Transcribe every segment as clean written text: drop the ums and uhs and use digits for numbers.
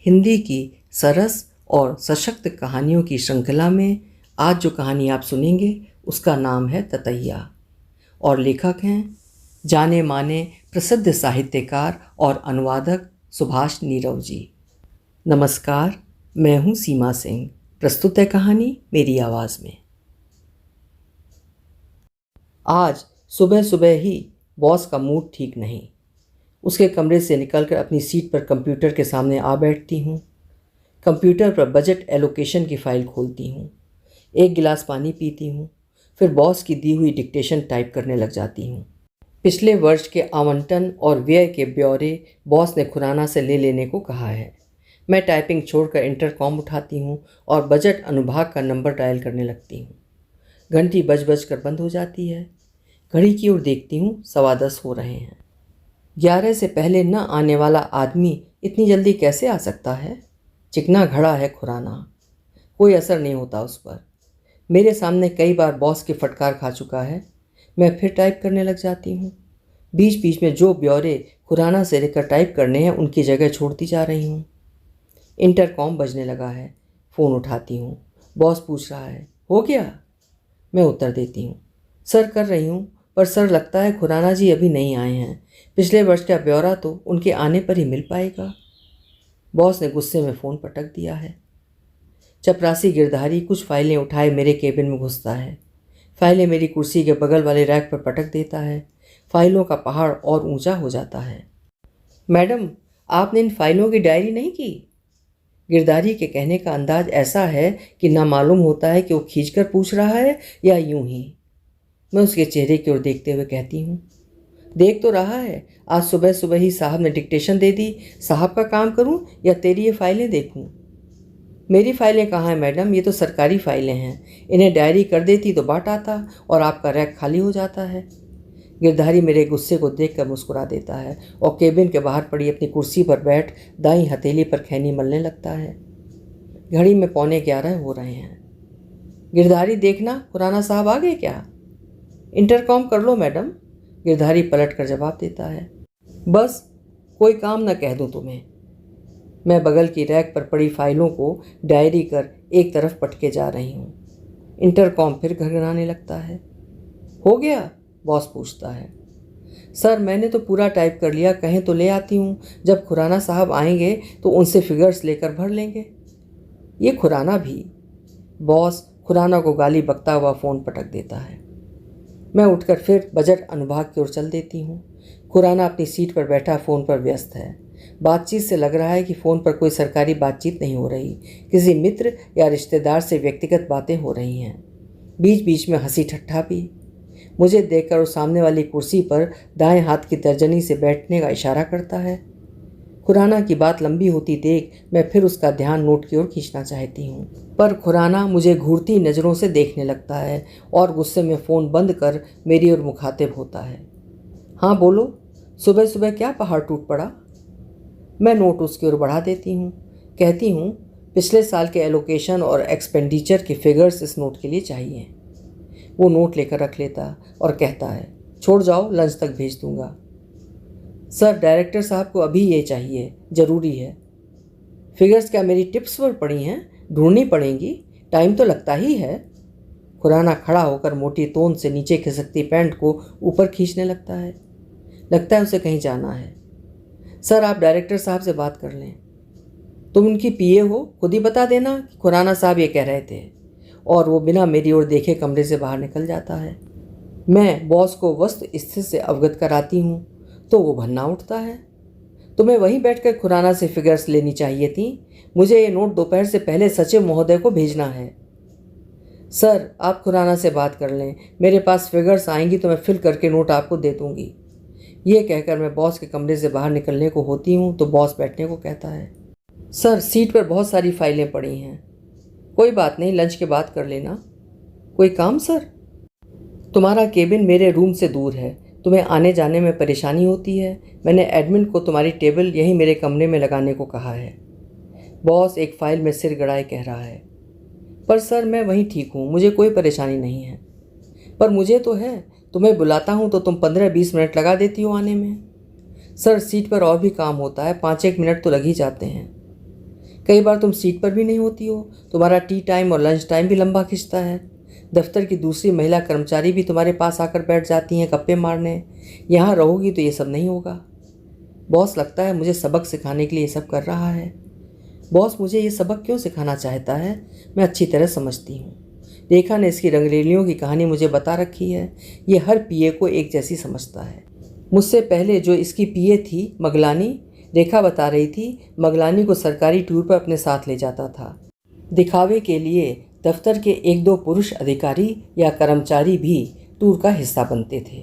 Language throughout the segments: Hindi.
हिंदी की सरस और सशक्त कहानियों की श्रृंखला में आज जो कहानी आप सुनेंगे उसका नाम है ततैया और लेखक हैं जाने माने प्रसिद्ध साहित्यकार और अनुवादक सुभाष नीरव जी। नमस्कार, मैं हूँ सीमा सिंह। प्रस्तुत है कहानी मेरी आवाज़ में। आज सुबह सुबह ही बॉस का मूड ठीक नहीं। उसके कमरे से निकलकर अपनी सीट पर कंप्यूटर के सामने आ बैठती हूँ। कंप्यूटर पर बजट एलोकेशन की फ़ाइल खोलती हूँ। एक गिलास पानी पीती हूँ, फिर बॉस की दी हुई डिक्टेशन टाइप करने लग जाती हूँ। पिछले वर्ष के आवंटन और व्यय के ब्यौरे बॉस ने खुराना से ले लेने को कहा है। मैं टाइपिंग छोड़कर इंटरकॉम उठाती हूँ और बजट अनुभाग का नंबर डायल करने लगती हूँ। घंटी बज बज कर बंद हो जाती है। घड़ी की ओर देखती हूँ, 10:15 हो रहे हैं। 11 से पहले न आने वाला आदमी इतनी जल्दी कैसे आ सकता है? चिकना घड़ा है खुराना, कोई असर नहीं होता उस पर। मेरे सामने कई बार बॉस की फटकार खा चुका है। मैं फिर टाइप करने लग जाती हूँ। बीच बीच में जो ब्यौरे खुराना से लेकर टाइप करने हैं उनकी जगह छोड़ती जा रही हूँ। इंटरकॉम बजने लगा है। फ़ोन उठाती हूँ। बॉस पूछ रहा है, हो गया? मैं उत्तर देती हूँ, सर कर रही हूँ, पर सर लगता है खुराना जी अभी नहीं आए हैं। पिछले वर्ष का ब्यौरा तो उनके आने पर ही मिल पाएगा। बॉस ने गुस्से में फ़ोन पटक दिया है। चपरासी गिरधारी कुछ फाइलें उठाए मेरे केबिन में घुसता है। फाइलें मेरी कुर्सी के बगल वाले रैक पर पटक देता है। फाइलों का पहाड़ और ऊंचा हो जाता है। मैडम, आपने इन फाइलों की डायरी नहीं की? गिरधारी के कहने का अंदाज ऐसा है कि ना मालूम होता है कि वो खींचकर पूछ रहा है या यूं ही। मैं उसके चेहरे की ओर देखते हुए कहती हूँ, देख तो रहा है, आज सुबह सुबह ही साहब ने डिक्टेशन दे दी। साहब का काम करूं या तेरी ये फाइलें देखूं? मेरी फाइलें कहाँ हैं मैडम? ये तो सरकारी फाइलें हैं। इन्हें डायरी कर देती तो बाट आता और आपका रैक खाली हो जाता है। गिरधारी मेरे गुस्से को देखकर मुस्कुरा देता है और केबिन के बाहर पड़ी अपनी कुर्सी पर बैठ दाईं हथेली पर खैनी मलने लगता है। घड़ी में 11:15 हो रहे हैं। गिरधारी, देखना खुराना साहब आ गए क्या? इंटरकॉम कर लो मैडम, गिरधारी पलट कर जवाब देता है। बस कोई काम न कह दूं तुम्हें। मैं बगल की रैक पर पड़ी फाइलों को डायरी कर एक तरफ पटके जा रही हूँ। इंटरकॉम फिर घरघराने लगता है। हो गया? बॉस पूछता है। सर, मैंने तो पूरा टाइप कर लिया, कहें तो ले आती हूँ। जब खुराना साहब आएंगे तो उनसे फिगर्स लेकर भर लेंगे। ये खुराना भी। बॉस खुराना को गाली बकता हुआ फ़ोन पटक देता है। मैं उठकर फिर बजट अनुभाग की ओर चल देती हूँ। खुराना अपनी सीट पर बैठा फ़ोन पर व्यस्त है। बातचीत से लग रहा है कि फ़ोन पर कोई सरकारी बातचीत नहीं हो रही, किसी मित्र या रिश्तेदार से व्यक्तिगत बातें हो रही हैं। बीच बीच में हंसी ठट्ठा भी। मुझे देखकर वो सामने वाली कुर्सी पर दाएं हाथ की तर्जनी से बैठने का इशारा करता है। खुराना की बात लंबी होती देख मैं फिर उसका ध्यान नोट की ओर खींचना चाहती हूँ, पर खुराना मुझे घूरती नज़रों से देखने लगता है और गुस्से में फ़ोन बंद कर मेरी ओर मुखातिब होता है। हाँ बोलो, सुबह सुबह क्या पहाड़ टूट पड़ा? मैं नोट उसकी ओर बढ़ा देती हूँ। कहती हूँ, पिछले साल के एलोकेशन और एक्सपेंडिचर के फिगर्स इस नोट के लिए चाहिए। वो नोट लेकर रख लेता और कहता है, छोड़ जाओ, लंच तक भेज दूंगा। सर, डायरेक्टर साहब को अभी ये चाहिए, ज़रूरी है। फिगर्स क्या मेरी टिप्स पर पड़ी हैं? ढूंढनी पड़ेंगी, टाइम तो लगता ही है। खुराना खड़ा होकर मोटी तोंद से नीचे खिसकती पैंट को ऊपर खींचने लगता है। लगता है उसे कहीं जाना है। सर, आप डायरेक्टर साहब से बात कर लें। तुम उनकी पीए हो, खुद ही बता देना कि खुराना साहब ये कह रहे थे। और वो बिना मेरी ओर देखे कमरे से बाहर निकल जाता है। मैं बॉस को वस्तु स्थिति से अवगत कराती हूँ तो वो भन्ना उठता है। तुम्हें वहीं बैठकर खुराना से फिगर्स लेनी चाहिए थी। मुझे ये नोट दोपहर से पहले सचिव महोदय को भेजना है। सर, आप खुराना से बात कर लें, मेरे पास फिगर्स आएंगी तो मैं फिल करके नोट आपको दे दूँगी। ये कहकर मैं बॉस के कमरे से बाहर निकलने को होती हूँ तो बॉस बैठने को कहता है। सर, सीट पर बहुत सारी फाइलें पड़ी हैं। कोई बात नहीं, लंच के बाद कर लेना। कोई काम सर? तुम्हारा केबिन मेरे रूम से दूर है, तुम्हें आने जाने में परेशानी होती है। मैंने एडमिन को तुम्हारी टेबल यहीं मेरे कमरे में लगाने को कहा है। बॉस एक फ़ाइल में सिर गड़ाए कह रहा है। पर सर, मैं वहीं ठीक हूँ, मुझे कोई परेशानी नहीं है। पर मुझे तो है, तुम्हें बुलाता हूँ तो तुम 15-20 मिनट लगा देती हो आने में। सर, सीट पर और भी काम होता है, 5-1 मिनट तो लग ही जाते हैं। कई बार तुम सीट पर भी नहीं होती हो, तुम्हारा टी टाइम और लंच टाइम भी लंबा खिंचता है। दफ्तर की दूसरी महिला कर्मचारी भी तुम्हारे पास आकर बैठ जाती हैं गप्पे मारने। यहाँ रहोगी तो ये सब नहीं होगा। बॉस लगता है मुझे सबक सिखाने के लिए ये सब कर रहा है। बॉस मुझे ये सबक क्यों सिखाना चाहता है, मैं अच्छी तरह समझती हूँ। रेखा ने इसकी रंगरेलियों की कहानी मुझे बता रखी है। ये हर पीए को एक जैसी समझता है। मुझसे पहले जो इसकी पीए थी मगलानी, रेखा बता रही थी, मगलानी को सरकारी टूर पर अपने साथ ले जाता था। दिखावे के लिए दफ्तर के एक दो पुरुष अधिकारी या कर्मचारी भी टूर का हिस्सा बनते थे।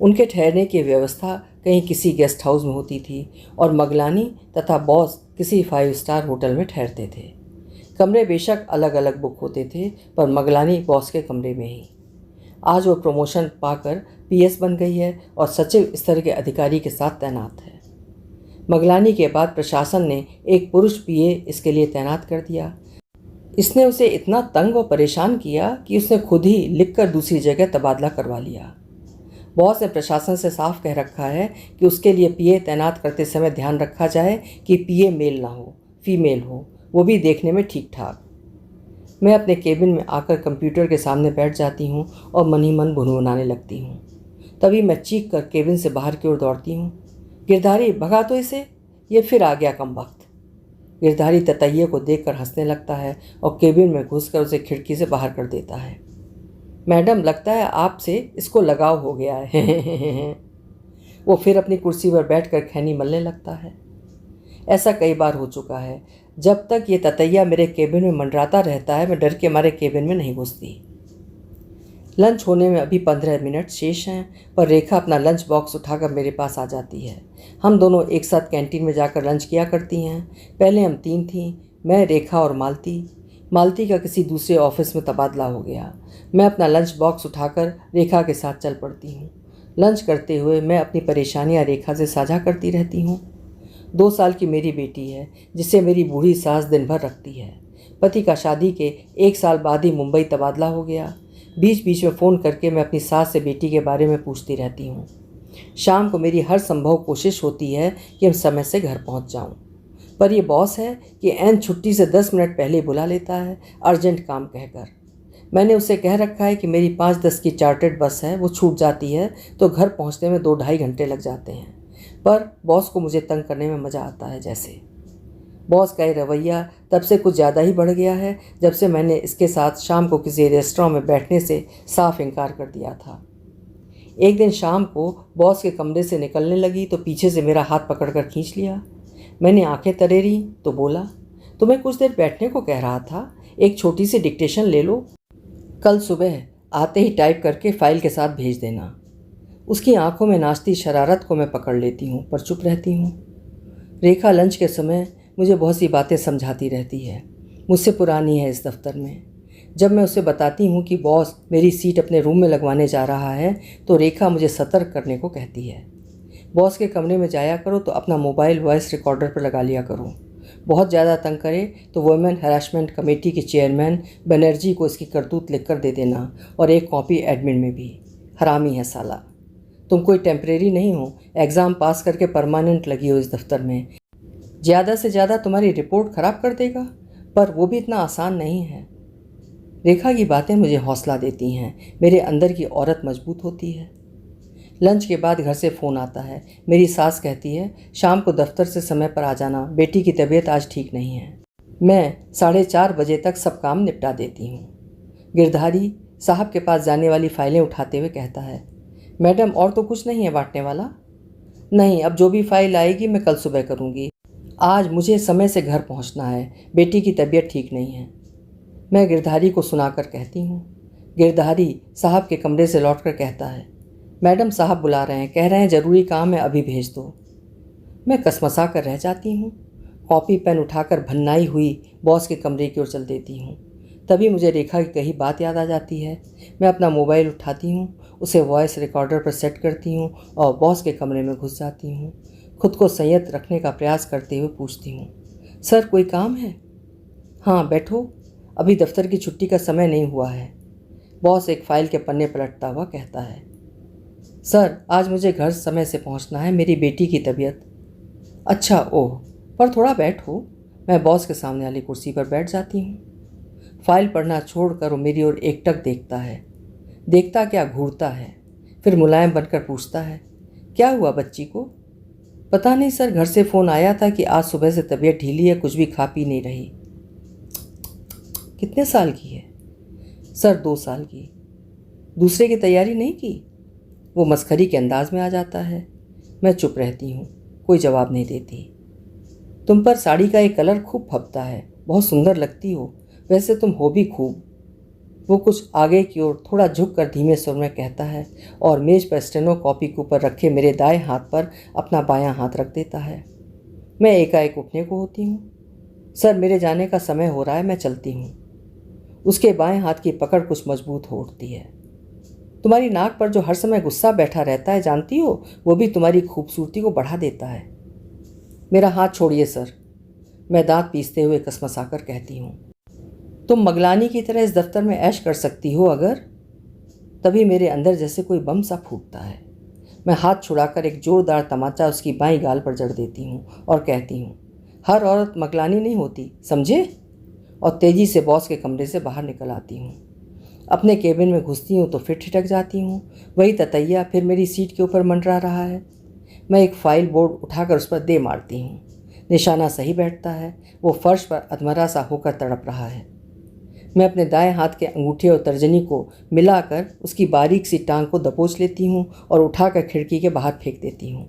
उनके ठहरने की व्यवस्था कहीं किसी गेस्ट हाउस में होती थी और मगलानी तथा बॉस किसी 5 स्टार होटल में ठहरते थे। कमरे बेशक अलग अलग बुक होते थे, पर मगलानी बॉस के कमरे में ही। आज वो प्रमोशन पाकर पीएस बन गई है और सचिव स्तर के अधिकारी के साथ तैनात है। मगलानी के बाद प्रशासन ने एक पुरुष पीए इसके लिए तैनात कर दिया। इसने उसे इतना तंग और परेशान किया कि उसने खुद ही लिखकर दूसरी जगह तबादला करवा लिया। बॉस ने प्रशासन से साफ कह रखा है कि उसके लिए पीए तैनात करते समय ध्यान रखा जाए कि पीए मेल ना हो, फीमेल हो, वो भी देखने में ठीक ठाक। मैं अपने केबिन में आकर कंप्यूटर के सामने बैठ जाती हूँ और मन ही मन भुनभुनाने लगती हूँ। तभी मैं चीख कर केबिन से बाहर की ओर दौड़ती हूँ, गिरधारी भगा तो इसे, ये फिर आ गया कमबख्त। गिरधारी ततैये को देखकर हंसने लगता है और केबिन में घुसकर उसे खिड़की से बाहर कर देता है। मैडम, लगता है आपसे इसको लगाव हो गया है। वो फिर अपनी कुर्सी पर बैठकर खैनी मलने लगता है। ऐसा कई बार हो चुका है। जब तक ये ततैया मेरे केबिन में मंडराता रहता है, मैं डर के मारे केबिन में नहीं घुसती। लंच होने में अभी 15 मिनट शेष हैं, पर रेखा अपना लंच बॉक्स उठाकर मेरे पास आ जाती है। हम दोनों एक साथ कैंटीन में जाकर लंच किया करती हैं। पहले हम 3 थीं, मैं, रेखा और मालती। मालती का किसी दूसरे ऑफिस में तबादला हो गया। मैं अपना लंच बॉक्स उठाकर रेखा के साथ चल पड़ती हूँ। लंच करते हुए मैं अपनी परेशानियाँ रेखा से साझा करती रहती हूँ। 2 साल की मेरी बेटी है जिसे मेरी बूढ़ी सास दिन भर रखती है। पति का शादी के 1 साल बाद ही मुंबई तबादला हो गया। बीच बीच में फ़ोन करके मैं अपनी सास से बेटी के बारे में पूछती रहती हूँ। शाम को मेरी हर संभव कोशिश होती है कि हम समय से घर पहुँच जाऊँ, पर यह बॉस है कि ऐन छुट्टी से 10 मिनट पहले बुला लेता है, अर्जेंट काम कहकर। मैंने उसे कह रखा है कि मेरी 5:10 की चार्टर्ड बस है, वो छूट जाती है तो घर पहुंचने में 2-2.5 घंटे लग जाते हैं। पर बॉस को मुझे तंग करने में मज़ा आता है। जैसे बॉस का ये रवैया तब से कुछ ज़्यादा ही बढ़ गया है जब से मैंने इसके साथ शाम को किसी रेस्टोरेंट में बैठने से साफ इनकार कर दिया था। एक दिन शाम को बॉस के कमरे से निकलने लगी तो पीछे से मेरा हाथ पकड़कर खींच लिया। मैंने आंखें तरेरी तो बोला, तुम्हें कुछ देर बैठने को कह रहा था, एक छोटी सी डिक्टेशन ले लो, कल सुबह आते ही टाइप करके फाइल के साथ भेज देना। उसकी आंखों में नाचती शरारत को मैं पकड़ लेती हूँ, पर चुप रहती हूँ। रेखा लंच के समय मुझे बहुत सी बातें समझाती रहती है, मुझसे पुरानी है इस दफ्तर में। जब मैं उसे बताती हूँ कि बॉस मेरी सीट अपने रूम में लगवाने जा रहा है तो रेखा मुझे सतर्क करने को कहती है। बॉस के कमरे में जाया करो तो अपना मोबाइल वॉइस रिकॉर्डर पर लगा लिया करो। बहुत ज़्यादा तंग करे तो वुमेन हैरेसमेंट कमेटी के चेयरमैन बनर्जी को इसकी करतूत लिख कर दे देना, और एक कॉपी एडमिन में भी। हरामी है साला। तुम कोई टेम्परेरी नहीं हो, एग्ज़ाम पास करके परमानेंट लगी हो इस दफ्तर में। ज़्यादा से ज़्यादा तुम्हारी रिपोर्ट ख़राब कर देगा, पर वो भी इतना आसान नहीं है। रेखा की बातें मुझे हौसला देती हैं, मेरे अंदर की औरत मजबूत होती है। लंच के बाद घर से फ़ोन आता है। मेरी सास कहती है, शाम को दफ्तर से समय पर आ जाना, बेटी की तबीयत आज ठीक नहीं है। मैं 4:30 बजे तक सब काम निपटा देती हूँ। गिरधारी साहब के पास जाने वाली फाइलें उठाते हुए कहता है, मैडम और तो कुछ नहीं है बांटने वाला? नहीं, अब जो भी फाइल आएगी मैं कल सुबह करूँगी। आज मुझे समय से घर पहुँचना है, बेटी की तबीयत ठीक नहीं है। मैं गिरधारी को सुनाकर कहती हूँ। गिरधारी साहब के कमरे से लौटकर कहता है, मैडम साहब बुला रहे हैं, कह रहे हैं ज़रूरी काम है, अभी भेज दो। मैं कसमसा कर रह जाती हूँ। कॉपी पेन उठाकर भन्नाई हुई बॉस के कमरे की ओर चल देती हूँ। तभी मुझे रेखा की कही बात याद आ जाती है। मैं अपना मोबाइल उठाती हूँ, उसे वॉइस रिकॉर्डर पर सेट करती हूँ और बॉस के कमरे में घुस जाती हूँ। खुद को संयत रखने का प्रयास करते हुए पूछती हूँ, सर कोई काम है? हाँ बैठो, अभी दफ्तर की छुट्टी का समय नहीं हुआ है। बॉस एक फ़ाइल के पन्ने पलटता हुआ कहता है, सर आज मुझे घर समय से पहुंचना है, मेरी बेटी की तबीयत। अच्छा ओह, पर थोड़ा बैठो, मैं बॉस के सामने वाली कुर्सी पर बैठ जाती हूँ। फाइल पढ़ना छोड़कर वो मेरी ओर एकटक देखता है। देखता क्या, घूरता है, फिर मुलायम बनकर पूछता है, क्या हुआ बच्ची को? पता नहीं सर, घर से फ़ोन आया था कि आज सुबह से तबीयत ढीली है, कुछ भी खा पी नहीं रही। कितने साल की है? सर 2 साल की। दूसरे की तैयारी नहीं की? वो मस्खरी के अंदाज में आ जाता है। मैं चुप रहती हूँ, कोई जवाब नहीं देती। तुम पर साड़ी का एक कलर खूब फबता है, बहुत सुंदर लगती हो, वैसे तुम हो भी खूब। वो कुछ आगे की ओर थोड़ा झुक कर धीमे स्वर में कहता है और मेज पर स्टेनो कॉपी के ऊपर रखे मेरे दाएं हाथ पर अपना बायां हाथ रख देता है। मैं एकाएक उठने को होती हूँ। सर मेरे जाने का समय हो रहा है, मैं चलती हूँ। उसके बाएं हाथ की पकड़ कुछ मजबूत हो उठती है। तुम्हारी नाक पर जो हर समय गुस्सा बैठा रहता है जानती हो, वो भी तुम्हारी खूबसूरती को बढ़ा देता है। मेरा हाथ छोड़िए सर, मैं दांत पीसते हुए कसमसाकर कहती हूँ। तुम मगलानी की तरह इस दफ्तर में ऐश कर सकती हो अगर। तभी मेरे अंदर जैसे कोई बम सा फूटता है। मैं हाथ छुड़ाकर एक जोरदार तमाचा उसकी बाईं गाल पर जड़ देती हूँ और कहती हूँ, हर औरत मगलानी नहीं होती, समझे? और तेज़ी से बॉस के कमरे से बाहर निकल आती हूँ। अपने केबिन में घुसती हूँ तो फिर ठिठक जाती हूँ। वही ततैया फिर मेरी सीट के ऊपर मंडरा रहा है। मैं एक फाइल बोर्ड उठाकर उस पर दे मारती हूँ। निशाना सही बैठता है। वो फर्श पर अधमरा सा होकर तड़प रहा है। मैं अपने दाएं हाथ के अंगूठे और तर्जनी को मिलाकर उसकी बारीक सी टांग को दबोच लेती हूँ और उठाकर खिड़की के बाहर फेंक देती हूँ।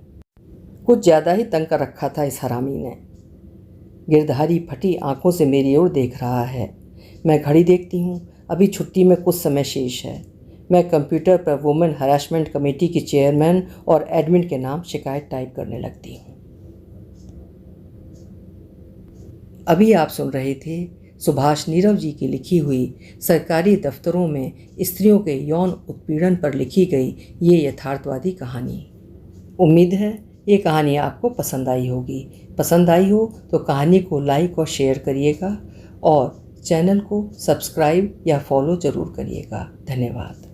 कुछ ज़्यादा ही तंग कर रखा था इस हरामी ने। गिरधारी फटी आंखों से मेरी ओर देख रहा है। मैं घड़ी देखती हूँ, अभी छुट्टी में कुछ समय शेष है। मैं कंप्यूटर पर वुमेन हरासमेंट कमेटी की चेयरमैन और एडमिन के नाम शिकायत टाइप करने लगती हूँ। अभी आप सुन रहे थे सुभाष नीरव जी की लिखी हुई सरकारी दफ्तरों में स्त्रियों के यौन उत्पीड़न पर लिखी गई ये यथार्थवादी कहानी। उम्मीद है ये कहानी आपको पसंद आई होगी। पसंद आई हो तो कहानी को लाइक और शेयर करिएगा और चैनल को सब्सक्राइब या फॉलो ज़रूर करिएगा। धन्यवाद।